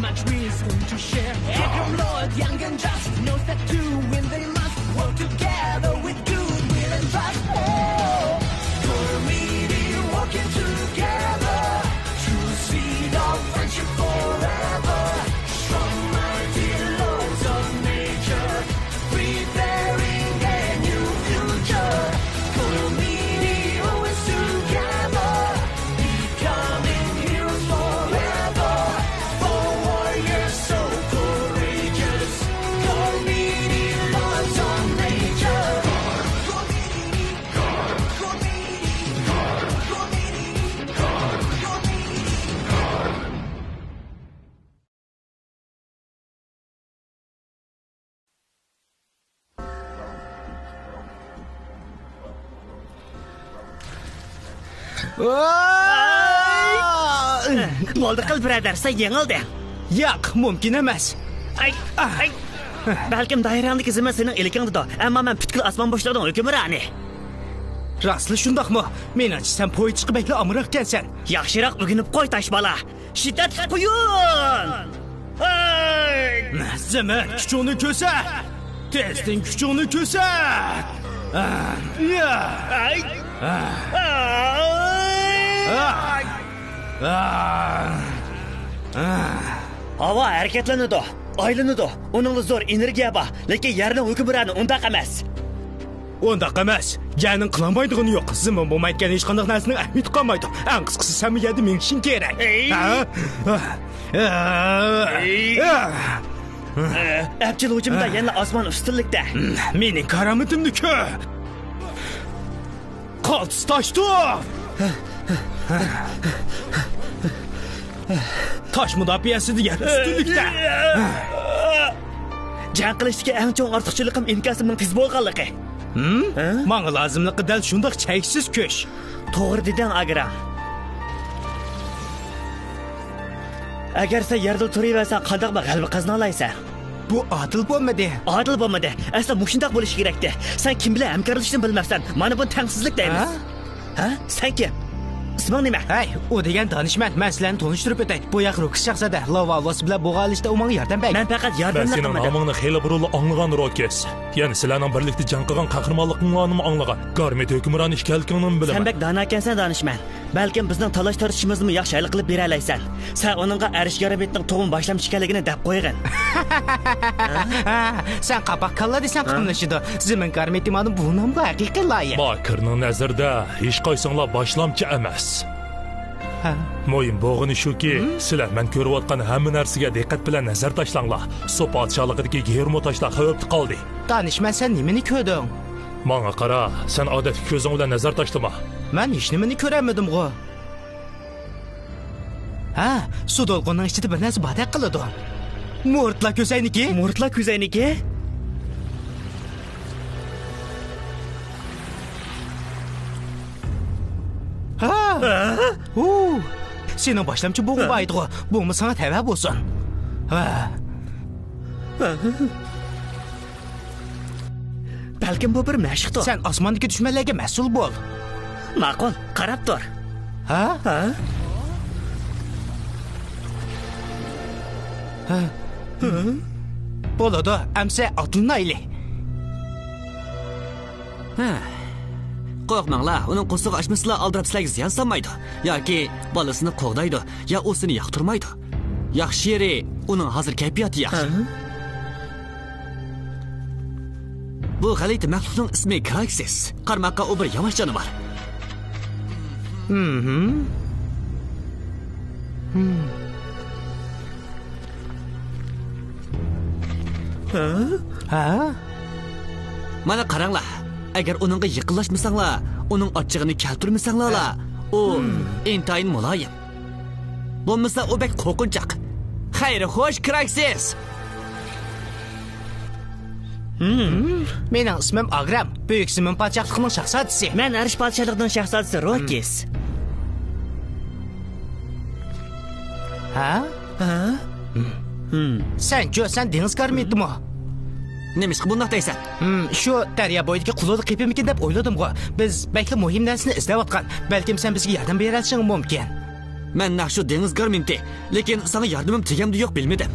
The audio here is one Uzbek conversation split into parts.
much wisdom to share. Every Lord, young and just, knows that to win they must work together with goodwill and trust. Oh, Cormidi working together to seed of friendship forever. Strong, mighty lords of nature, preparing a new future. Cormidi always together, becoming heroes forever. For warriors so courageous, Cormidi lords of nature. Cormidi, Cormidi, Cormidi, Cormidi. Bo'ldi qil birodar, sen yengilding. Yo'q, mumkin emas. Ay. Balkim dairangdagi zima sening ilkingda, ammo men butkul osmon bo'shlig'idan hukmroni. Rostli shundaqmi? Menimcha sen poy chiqib bekla amroq ekansan. Yaxshiroq uginib qo'y tosh bola. Shiddat quyun. Ay! Zima, kuchingni ko'rsat. Testing kuchingni ko'rsat. Ya. Ay! Havo harakatlanadi, aylanadi. Uningda zo'r energiya bor, lekin yerning hukmroni undaq emas. Undaq emas. Yaning qilolmaydig'ini yo'q. Zima bo'lmayotgan hech qanday narsaning ahamiyati qolmaydi. Eng qisqasi sen bu yerda mengishing kerak. Apchil hujumda yana osmon ustunlikda. Mening karomatimni ko'r. Qaltis toshto'p. Tosh mudofaasida yer ustunlikda. Jang qilishdagi eng chong ortiqchilikim inkasimning qiz bo'lganligi. Menga lozimligi dal shundoq cheksiz kuch. To'g'ri deding Agram. Agar sen yerda turaversan, qanday g'alaba qozona olaysan? Bu adil bo'lmadi. Adil bo'lmadi. Asli mushundaq bo'lishi kerakdi. Sen kim bilan hamkorlashishni bilmabsan. Mana bu tengsizlik deymiz. Ha? Sen kim? Isming nima? Hey, u degan donishmand. Men sizlarni tanishtirib o'tay. Bu yoq Roks shahzada. Lava Los bilan bo'g'alishda u menga yordam berdi. Men faqat yordam Ben senin qilmadim. namını xeyli burulu anlagan Rokes. Yani sizlerle birlikte can qilgan qahramonligingni anlagan. Garmet hükümran işgalligini bilaman. Sen bek dana ekansan danishman. Balkim bizning talash tortishimizni yaxshi hal qilib bera olaysan. Sen uningga Arishgarabetning tug'um boshlamchi ekanligini deb qo'ygan. Sen qapoq kalla desang qimlashidi. Zimin Garmeti meni bu nomga haqiqiy loyiq. Bakırning nazarida hech qaysinglar boshlamchi emas. Mo'yin bo'g'ini shuki, sizlar men ko'rayotgan hamma narsaga diqqat bilan nazar tashlanglar. So'p podshohligidagi germo toshlar xavfda qoldi. Danishman, sen nimani ko'rding? Menga qara, sen odatda ko'zing bilan nazar tashlama. Men hech nimani ko'ramadim-ku. Ha, suv to'lqinning ichida bir narsa badaq qiladi. Mo'rtla ko'zayniki? Mo'rtla ko'zayniki? Senin boshlamchi bo'g'ib aytg'u. Bo'g'mi sana tava bo'lsin. Balkim bu bir mashqdir. Sen osmondagi dushmanlarga mas'ul bo'l. Ma'qul, qarab tur. Ha? Bo'ladi, amsa otilmayli. Qo'rqmanglar, uning qo'sig'i ochmaslar aldirab sizlarga ziyon solmaydi. Yoki bolasini qo'g'daydi, yo o'sini yoqtirmaydi. Yaxshi yeri, uning hozir kayfiyati yaxshi. Bu g'alati maxluqning ismi Kraxis. Qarmoqqa u bir yavash jonivar. Mana qaranglar. Agar uningga yiqilishmasanglar, uning ochig'ini keltirmasanglar, u intayin muloyim. Bo'lmasa u bek qo'rqinchoq. Xayr, xo'sh Kraxis. Mening ismim Agram. Buyuk Zimin podshohligining shahzodasi. Men Arish podshohligining shahzodasi Rokes. Sen-ku, sen dengiz garmetimi? Nemish bundoq deysan? Shu daryo bo'yidagi qulluq qipimikin deb o'yladim-ku. Biz balki muhim narsani izlayotgan. Balkim sen bizga yordam berasing mumkin. Men naqshu dengiz garminti, lekin sana yordamim tegamdi yo'q bilmadim.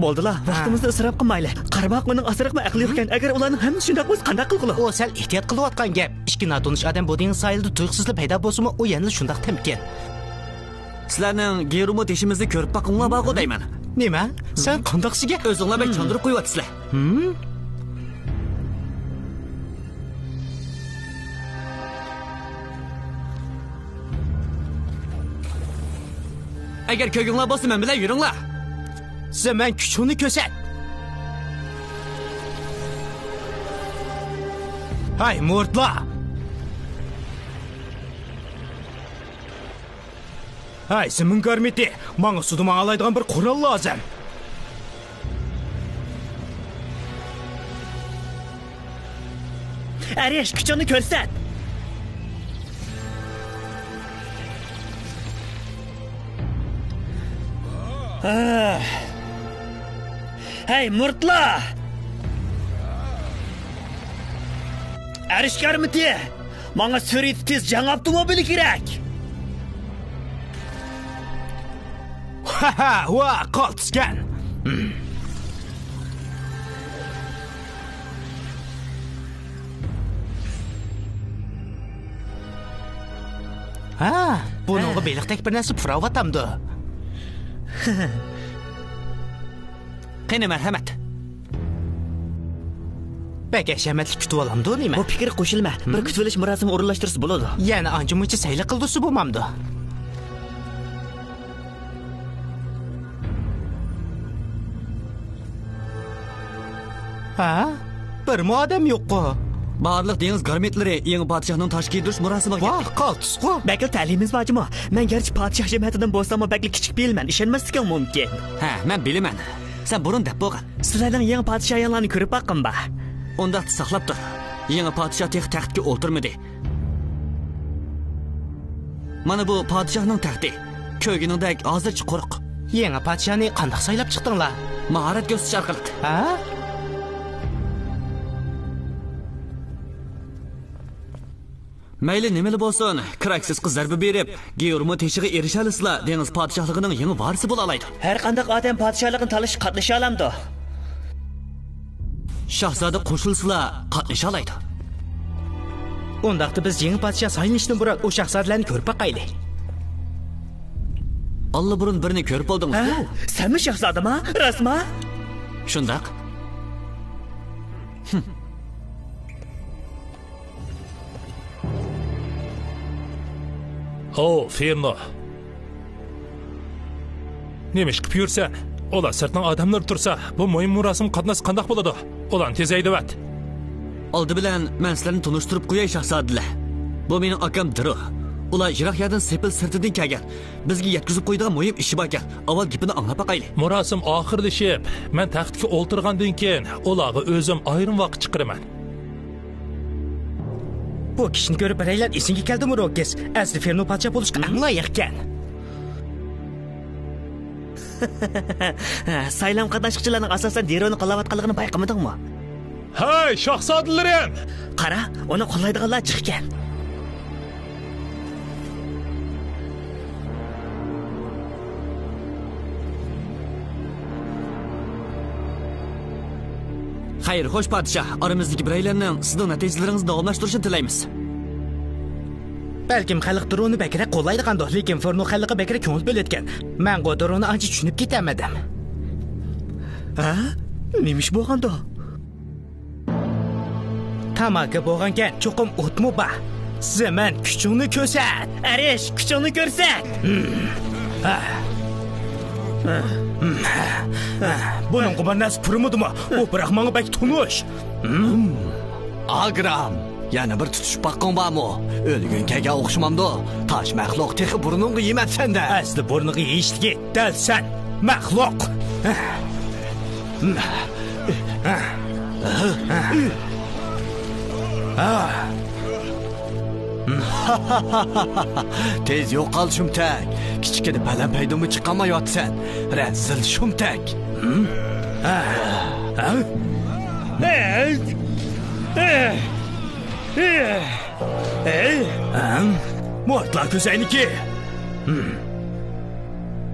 Bo'ldilar, vaqtimizni isrof qilmaylik. Qarmoq uning asriqma aqli yo'qkan. Agar ularning hammasi shunday bo'lsa, qanday qilib? O sal ehtiyot qilayotgan gap. Ikki notanish odam bu dengiz soyilida tuyuqsizlik paydo bo'lsa-mu, u yana shundoq temkin. Sizlarning gerumo teshimizni ko'rib baqinglar baqo deyman. Nima? Sen qandoqsiga? O'zinglar bek chondirib qo'yapsizlar. Agar ko'ginglar bo'lsa, men bilan yuringlar. Zaman kuchini ko'rsat. Hay mo'rtlar. Hay simin garmiti, menga sudima alaydigan bir qurol lozim. Arish, kuchini ko'rsat. Hey murtla! Arish garmiti, menga suriyat tez jang avtomobili kerak. Ha, va qoltisgan. Ha, buningga beliqdek bir narsa purawatamdi. Qani marhamat. Bak hashamatli kutib olamdi nima? Bu fikr qo'shilma. Bir kutib olish marosimini o'rinlashtirsa bo'ladi. Yana ancha-muncha sayli qildisi bo'lmamdi. Ha? Bir odam yo'q-ku. Barliq dengiz garmentlari yangi podshohning tosh kiydirish marosimiga. Voh, qoltis-ku. Bakil ta'limimiz bormi? Men garchi podshoh jamiyatidan bo'lsam, bakil kichik bilman, ishonmaslikam mumkin. Ha, men bilaman. Sen burun deb bo'lgan. Sizlarning yangi podshohlarni ko'rib baqim ba. Unda saqlab tur. Yangi podshoh taxtga o'ltirmadi. Mana bu podshohning taxti. Ko'yginingdek hozircha qo'rq. Yangi podshoni qanday saylab chiqdinglar? Mahorat ko'rsatish orqali. Ha? Mayli nimali bo'lsin, kiraksiz qiz zarba berib, geormo teshiga erisha olasizlar. Dengiz podshohligining yangi varisi bo'la oladi. Har qanday odam podshohligini tanlashga qatnasha olamdi. Shahzoda qo'shilsalar qatnasha oladi. Undaqda biz yangi podshoh saylanishdan burun o shahzodalarni ko'rib baqaylik. Alla burun birini ko'rib oldingiz. Senmi shahzodama? Rasma? Shundaq. O, Ferno. Nima ish qilib yursan? Ular sirtning odamlar tursa, bu muhim marosim qatnasi qanday bo'ladi? Ularni tez aydivat. Oldi bilan men sizlarni tunishtirib qo'yay shahzodalar. Bu mening akam Diro. Ular yiroq yerdan sepil sirtidan kelgan. Bizga yetkazib qo'ydigan muhim ishi bor ekan. Avval gapini anglab baqaylik. Marosim oxirlashib, men taxtga o'ltirgandan keyin ularga o'zim ayrim vaqt chiqiraman. Bu kishini ko'rib biraylar esinga keldimi Rokkes? Asli Ferno podshoh bo'lishga anglayiq ekan. Saylam qatnashchilarning asosan Dironi qo'llayotganligini bayqamadingmi? Hey, shahzodalarim! Qara, uni qo'llaydiganlar chiqqan. Xayr, xo'sh podshoh, oramizdagi biraylarning sizning natijalaringizni davomlashtirishini tilaymiz. Balkim xalq Dironi bakrak qo'llaydigandir, lekin Ferno xalqiga bakrak ko'ngil bo'layotgan. Men Dironi ancha tushunib ketamadim. Ha? Nimish bo'lganda? Tamaga bo'lgankan, cho'qim o'tmi ba. Zaman kuchingni ko'rsat. Arish, kuchingni ko'rsat. Buning qubarnasi purmudimi? U biroq menga bak tunish. Agram, yana bir tutish baqqan bormi? O'lgan kaga o'xshamamdi. Tosh maxluq texi burningga yematsan-da. Asli burniga yeyishga dalsan. Maxluq. Tez yo'qol shumtak. Kichkina baland paydumi chiqamayotsan. Razil shumtak. Mortlar kösəyniki.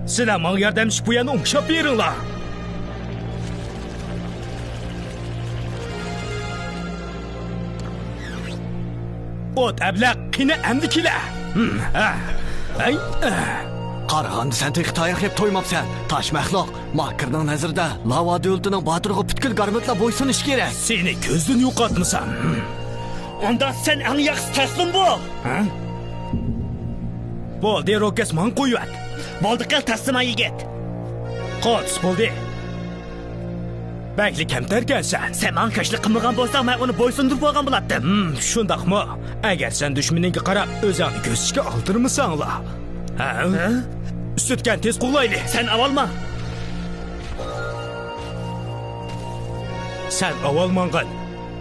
Sizlər mənə yardımçı bu yana oңşap beringlar. Ot əblaq qina əmdikilə. Ay. Qarağandı sən tək tayaq yeb toymapsan. Taş məxluq, Makirning nazarida lava dövletining batırğı butkul qarmıtla boysunish kerak. Seni gözdən yo'qotmasam. Onda sen en yaxşı taslim bol. Bo'ldi, rokas men qo'yat. Bo'ldi, qil taslima yigit. Qo'ts bo'ldi. Bakli kamtarkansan. Sen men ko'shlik qilmagan bo'lsang, men uni bo'ysundirib olgan bo'lardim. Shundaqmi? Agar sen dushmaningga qarab o'zingni ko'zishga oldirmasanglar. Üstütken tez quvlayli. Sen avalma. Sen avalmanğın.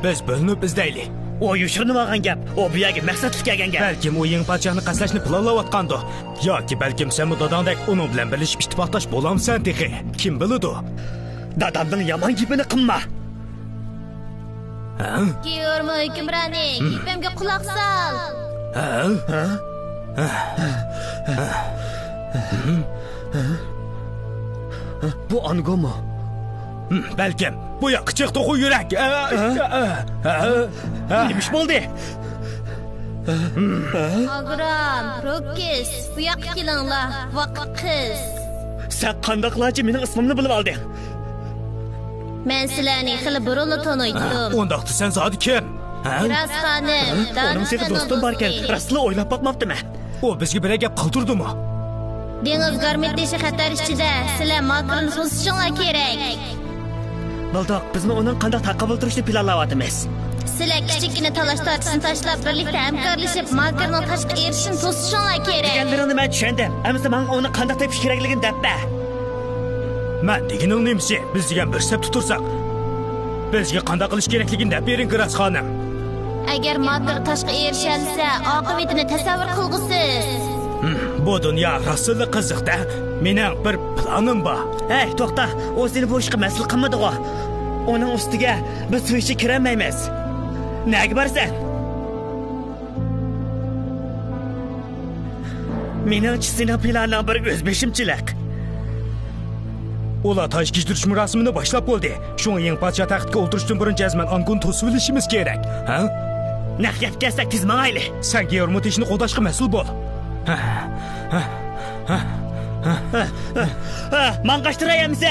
Biz bölünüp izleyli. O yushirmagan gap. O bu yerga maqsadli kelgan gap. Balkim o yeng padshoni qaslashni planlayotgandi. Yoki balkim sen bu dadandek uning bilan birlashib ittifoqdosh bo'lamsan texi. Kim biladi? Dadamning yomon gapini qilma. Giyormo hukmroni, gapimga quloq sol. Bu Angomo. Balkim bu yoq qichiq to'qu yurak. Nimish bo'ldi? Agron, Rokis, bu yoqqa kelinglar, vaqt qiz. Sen qandoqlarcha mening ismimni bilib olding? Men sizlarni xili burunli taniydim. Ondaqda sen zodi kim? Rasxonim, Onun seni dostum barken rastlı oylab bakmaptım. O bizga bir gap qildirdimi? Dengiz garmetishi xatar ichida sizlar Makirni to'sishinglar kerak. Baldoq, biz onun qanday taqabul turishni planlayapmiz. Sizlar kichikgina talash-tortishni tashlab birlikda hamkorlashib Makirning tashqi erishini to'sishinglar kerak. Deganlarini men tushundim. Ammo men uni qanday tepish kerakligini debba. Men deganing nimasi? Biz degan bir sep tutursak, bizga qanday qilish kerakligini deb bering, Rasxonim. Agar Makir tashqi erishalsa, oqibatini tasavvur qilg'usiz. Bu dunyo rasulli qiziqda. Mening bir planim bor. Hey, to'xta. O seni bu ishga mas'ul qilmadi-ku. Uning ustiga biz suvga kiramaymiz. Nega borsan? Meningcha sening planing bir o'zbeshimchilik. Ular taş gijdirish marosimini boshlab bo'ldi. Shunga yeng podsho taxtga o'tirishdan burun jazman Angun to'sib olishimiz kerak. Ha? Naqyat kelsak tez mangayli. Sen Geormut ishini qo'dashga mas'ul bo'l. Mangashtiraymiz.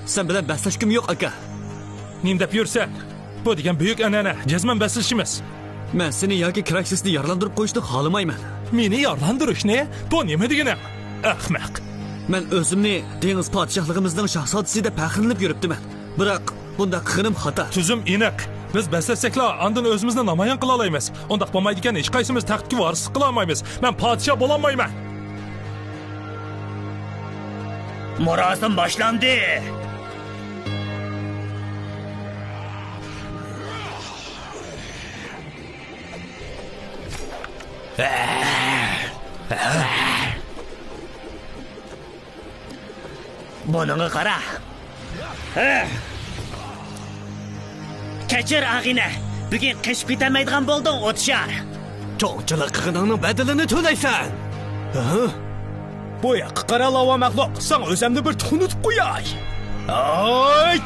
Sen bilan baslashkim yo'q aka. Nim deb yursan, bu degan buyuk an'ana, jazman baslashimiz. Men seni yoki Kraksisni yaralandirib qo'yishni xohlamayman. Meni yaralantirishni? Bu nima degani? Ahmoq. Men o'zimni dengiz podshohligimizning shahzodasi deb faxrlanib yuribdiman. Biroq bunda qilganim xato. Tuzum aniq. Biz baslashakla andin o'zimizni namoyon qila olamiz. Undaq bo'lmaydigan hech qaysimiz taxtga varislik qila olmaymiz. Men podshoh bo'la olmayman. Marosim boshlandi. Bununla qara. Kechir ag'ina. Bugun qishib ketamaydigan bo'lding, o'tishar. Cho'qchilik qilganingning badalini to'laysan. Bu yoqqa qara lava maxluq. Sana o'zimni bir tunutib qo'yay. Ay!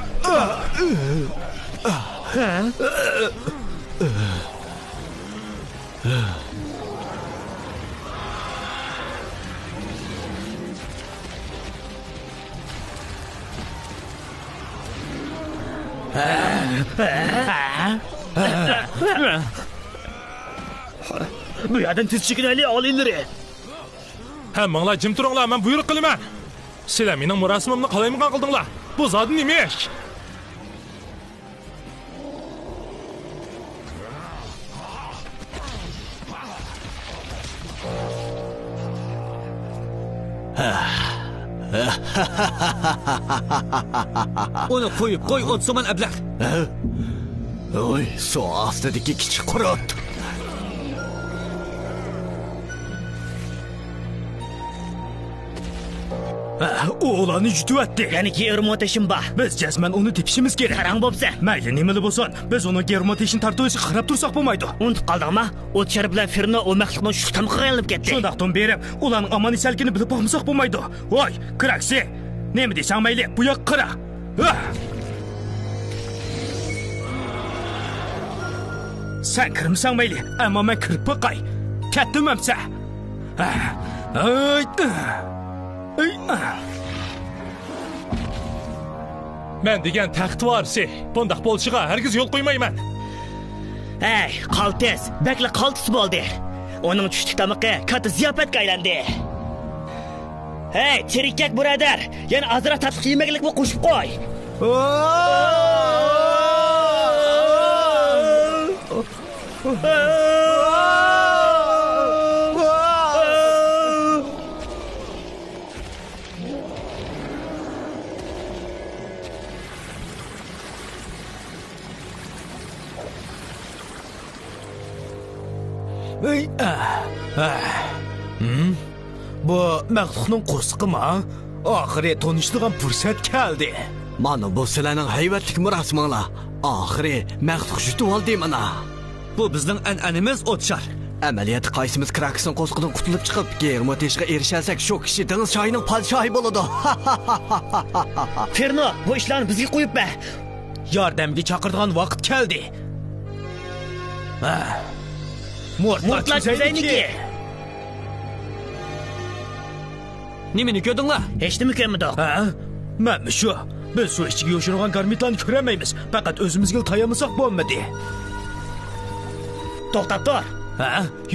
Bu yerdan tez chiqinayli olindir. Hammanglar jim turinglar, men buyruq qilaman. Sizlar mening marosimimni qalaymigan qildinglar. Bu zodi nima ish? Uni qo'yib qo'y, o'tsaman ablah. Oy, suv ostidagi kichik qurot. U ularni yutyapti. Ya'ni germo teshim bor. Biz jazman uni tepishimiz kerak. Qarang bo'psa. Mayli, nimali bo'lsin, biz uni germo teshini tartishga qarab tursak bo'lmaydi. Unutib qoldingmi? O'tchar bilan Ferno o maxluqni shu tamga aylanib ketdi. Shundaqdan berib, ularning omon esalligini bilib olmasak bo'lmaydi. Voy, Kraksi. Nima desang mayli, bu yoqqa qara. Sen kirmsan mayli, ammo men kirib qo'y. Ketdimamsa. Men degan taxt varsi. Bundaq bo'lishiga hargiz yo'l qo'ymayman. Hey, qaltis, bakla qaltis bo'ldi. Uning tushlik tamoqi katta ziyofatga aylandi. Hey, cherikak birodar, yana azroq tatliq yemaklikni qo'shib qo'y. Bu Maqtuqning qo'rsiqimi? Oxiri tanishdigan fursat keldi. Mana bu sizlarning hayvatlik murosminglar. Oxiri Maqtuq yutib oldi mana. Bu bizning an'anamiz O'tchar. Amaliyotda qaysimiz Kraksning qo'sqidan qutulib chiqib, germo teshga erishalsak, shu kishi dengiz shoyining podshohi bo'ladi. Ferno, bu ishlarni bizga qo'yibmi? Yordamga chaqiradigan vaqt keldi. Mutlaq bizayniki. Nimani ko'rdinglar? Hech nima ko'rmadik. Mana shu. Biz shu ichiga yo'shirgan garmitlarni ko'ramaymiz. Faqat o'zimizga tayamasak bo'lmadi. To'xtab tur.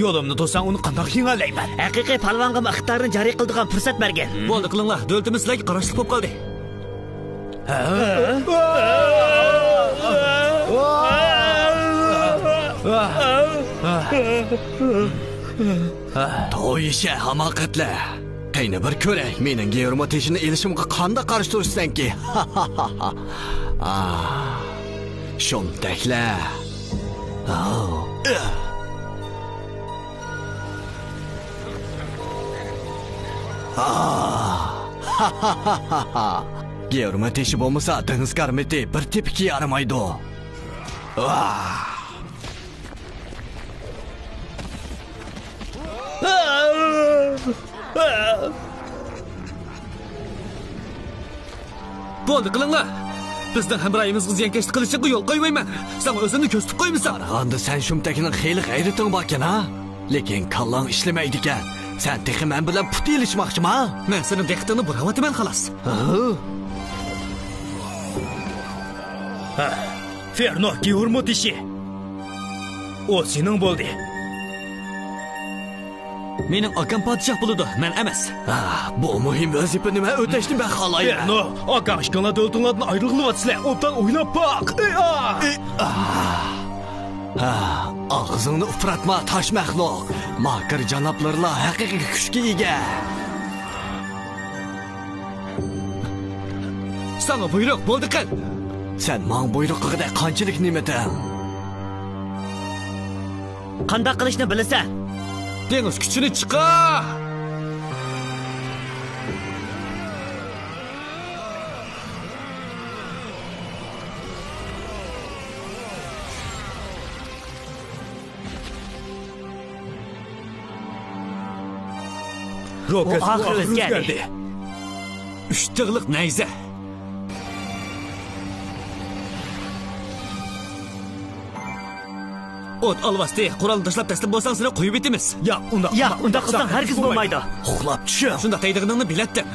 Yo'limni to'sang uni qanday yengillayman? Haqiqiy palvonga ixtiyorni joriy qiladigan fursat bergan. Bo'ldi qilinglar, davlatimiz sizlarga qarashli bo'lib qoldi. To'yisha hamoqatlar. Qayni bir ko'ray, mening germo teshini elishimga qanday qarshi tursanki. Shuntaklar. Germo teshi bo'lmasa, dengiz garmiti bir tepki yaramaydi. Bo'ldi qilinglar. Bizning hamroyimizga ziyonkashlik qilishga yo'l qo'ymayman. Sen o'zingni ko'rsatib qo'ymisan. Endi sen shumtakining xeyli g'ayrating bor-kan, ha? Lekin kallang ishlamaydi ekan. Sen texi men bilan put elishmoqchimi? Men sening diqqatini burayapman xolos. Ferno, germo teshi. O sening bo'ldi. Mening akam podshoh bo'ladi, men emas. Bu muhim vazifani men o'tashni men xohlayman. Ferno, akam ishqonlar do'ltinglardan ayrilib obdan o'ylab boq. Og'zingni ufratma, tosh maxluq. Makr janoblarlar haqiqiy kuchga ega. Sana buyruq bo'ldi qil. Sen men buyruqqa qanchalik nimadan? Qanday qilishni bilasan? Dengiz kuchini chiqar. Rokas oxiri o'zgardi. 3 tig'liq nayza. O't alvasti, qurolni tashlab taslim bo'lsang, seni qo'yib etamiz. Unda qilsang hargiz bo'lmaydi. Uxlab tushim. Shunda taydig'ingni bilatdim.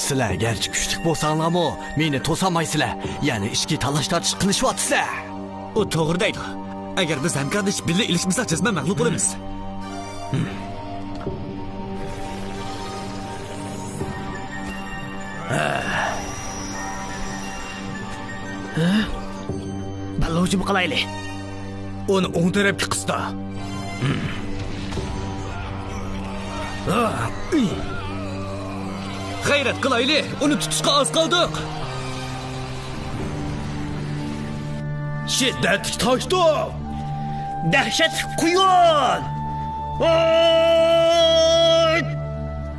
Sizlar garchi kuchli bo'lsanglarmi, meni to'samaysizlar. Ya'ni ishga talash tortish qilishyapsizlar. O to'g'ri deydi. Agar biz hamkorlik birga ilishmasak, jazman mag'lub bo'lamiz. Ballovchi qilaylik. Uni o'ng tarafga qista. G'ayrat qilaylik, uni tutishga oz qoldik. Shiddatli toshdi. Dahshat quyun.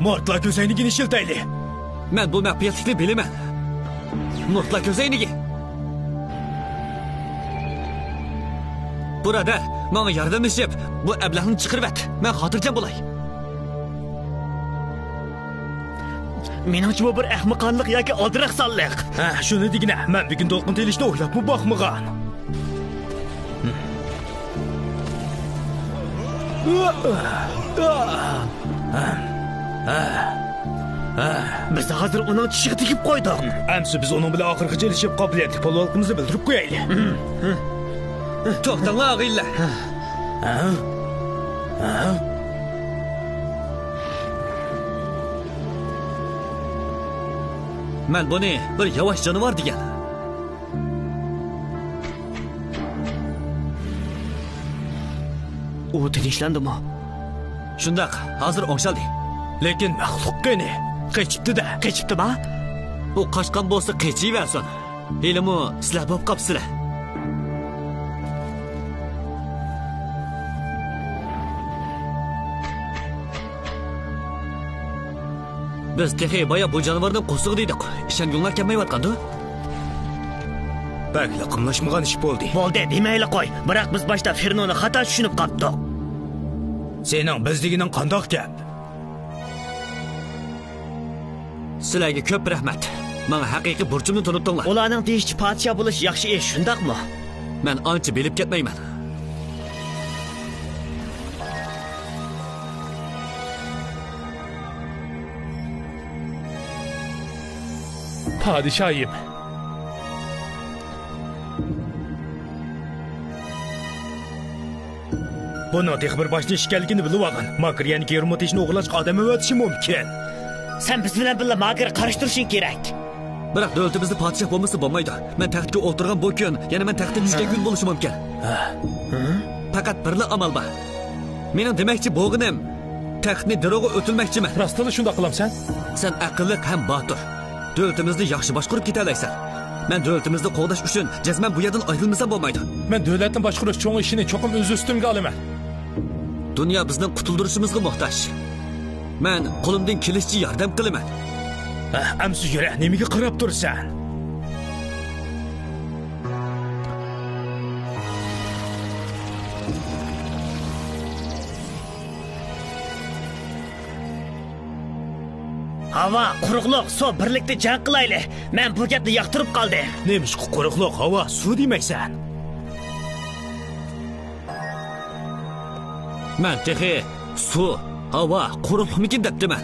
Mortla ko'zoynigini ishiltayli. Men bu mag'fiyatlikni bilaman. Murtla ko'zoynigi. Burada menga yordamlashib, bu ablahni chiqarib at. Men xotirjam bo'lay. Meningcha bu bir ahmoqonlik yoki oldiraqsonlik. Ha, shuni degina. Men bugun to'lqin telishni o'ylabmi boqmagan. Biz hozir uning tishiga tegib qo'ydik. Amsi biz uning bilan oxirgi kelishib qobiliyatli polvonligimizni bildirib qo'yaylik. To'xtanglar og'aylar. Men buni bir yavaş jonivor degan. U tinchlandimi? Shundaq, hozir o'ngshaldi. Lekin maxluq qani? Qechibdi-da. Qechibdimi? U qochgan bo'lsa qechiversin. Ilmi sizlar bo'lib qopsizlar. Biz texi boya bu jonivorning qo'sig'i deydik. Ishonginglar kelmayotgandi. Bakla qimlashmagan ish bo'ldi. Bo'ldi, demayli qo'y. Biroq biz boshda Fernoni xato tushunib qopdik. Sening bizligining qandoq gap? Sizlarga ko'p rahmat. Menga haqiqiy burchimni tunutdinglar. Ularning deyishchi podsho bo'lish yaxshi ish, shundaqmi? Men ancha bilib ketmayman. Padişahım. Buni tek bir boshni ishganligini bilib olgan. Makr yani Germotishni o'g'irlashga odam o'tishi mumkin. Sen biz bilan birga Makr qarashtirishing kerak. Biroq davlatimizda podshoh bo'lmasa bo'lmaydi. Men taxtga o'tirgan bu kun, yana men taxtga tushgan kun bo'lishi mumkin. Faqat birla amal bor. Mening demakchi bo'g'inim taxtni diroga o'tilmoqchiman. Rostini shunda qilamsan? Sen aqlli ham botir. Davlatimizni yaxshi boshqarib keta olaysan. Men davlatimizni qo'g'dash uchun jazman bu yerdan ayrilmasam bo'lmaydi. Men davlatni boshqarish cho'ng ishini cho'qim o'z ustimga olaman. Dunyo bizning qutuldirishimizga muhtoj. Men qo'limdan kelishicha yordam qilaman. Amsi yura, nimaga qarab tursan? Hava, quruqliq, suv birlikda jang qilaylik. Men bu gapni yoqtirib qoldim. Nemish quruqliq, havo, suv demaysan? Men texi suv, havo, quruqmikin debdiman.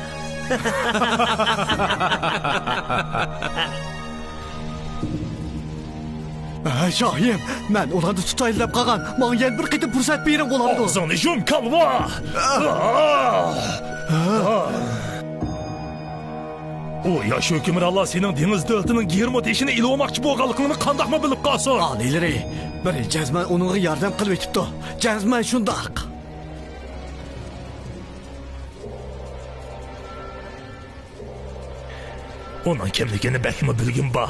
Shohim, men ularni tutayinlab qolgan. Menga yana bir qitim fursat bering bo'lardi. Og'zingni yum, kalva. O yosh hukmronlar sening dengiz davlatining Germotishini ilmoqchi bo'lganligini qandoqmi bilib qolsin? Alilari, bir jazman uningga yordam qilib etibdi. Jazman shundoq. Onun kimligini belki bilgin ba.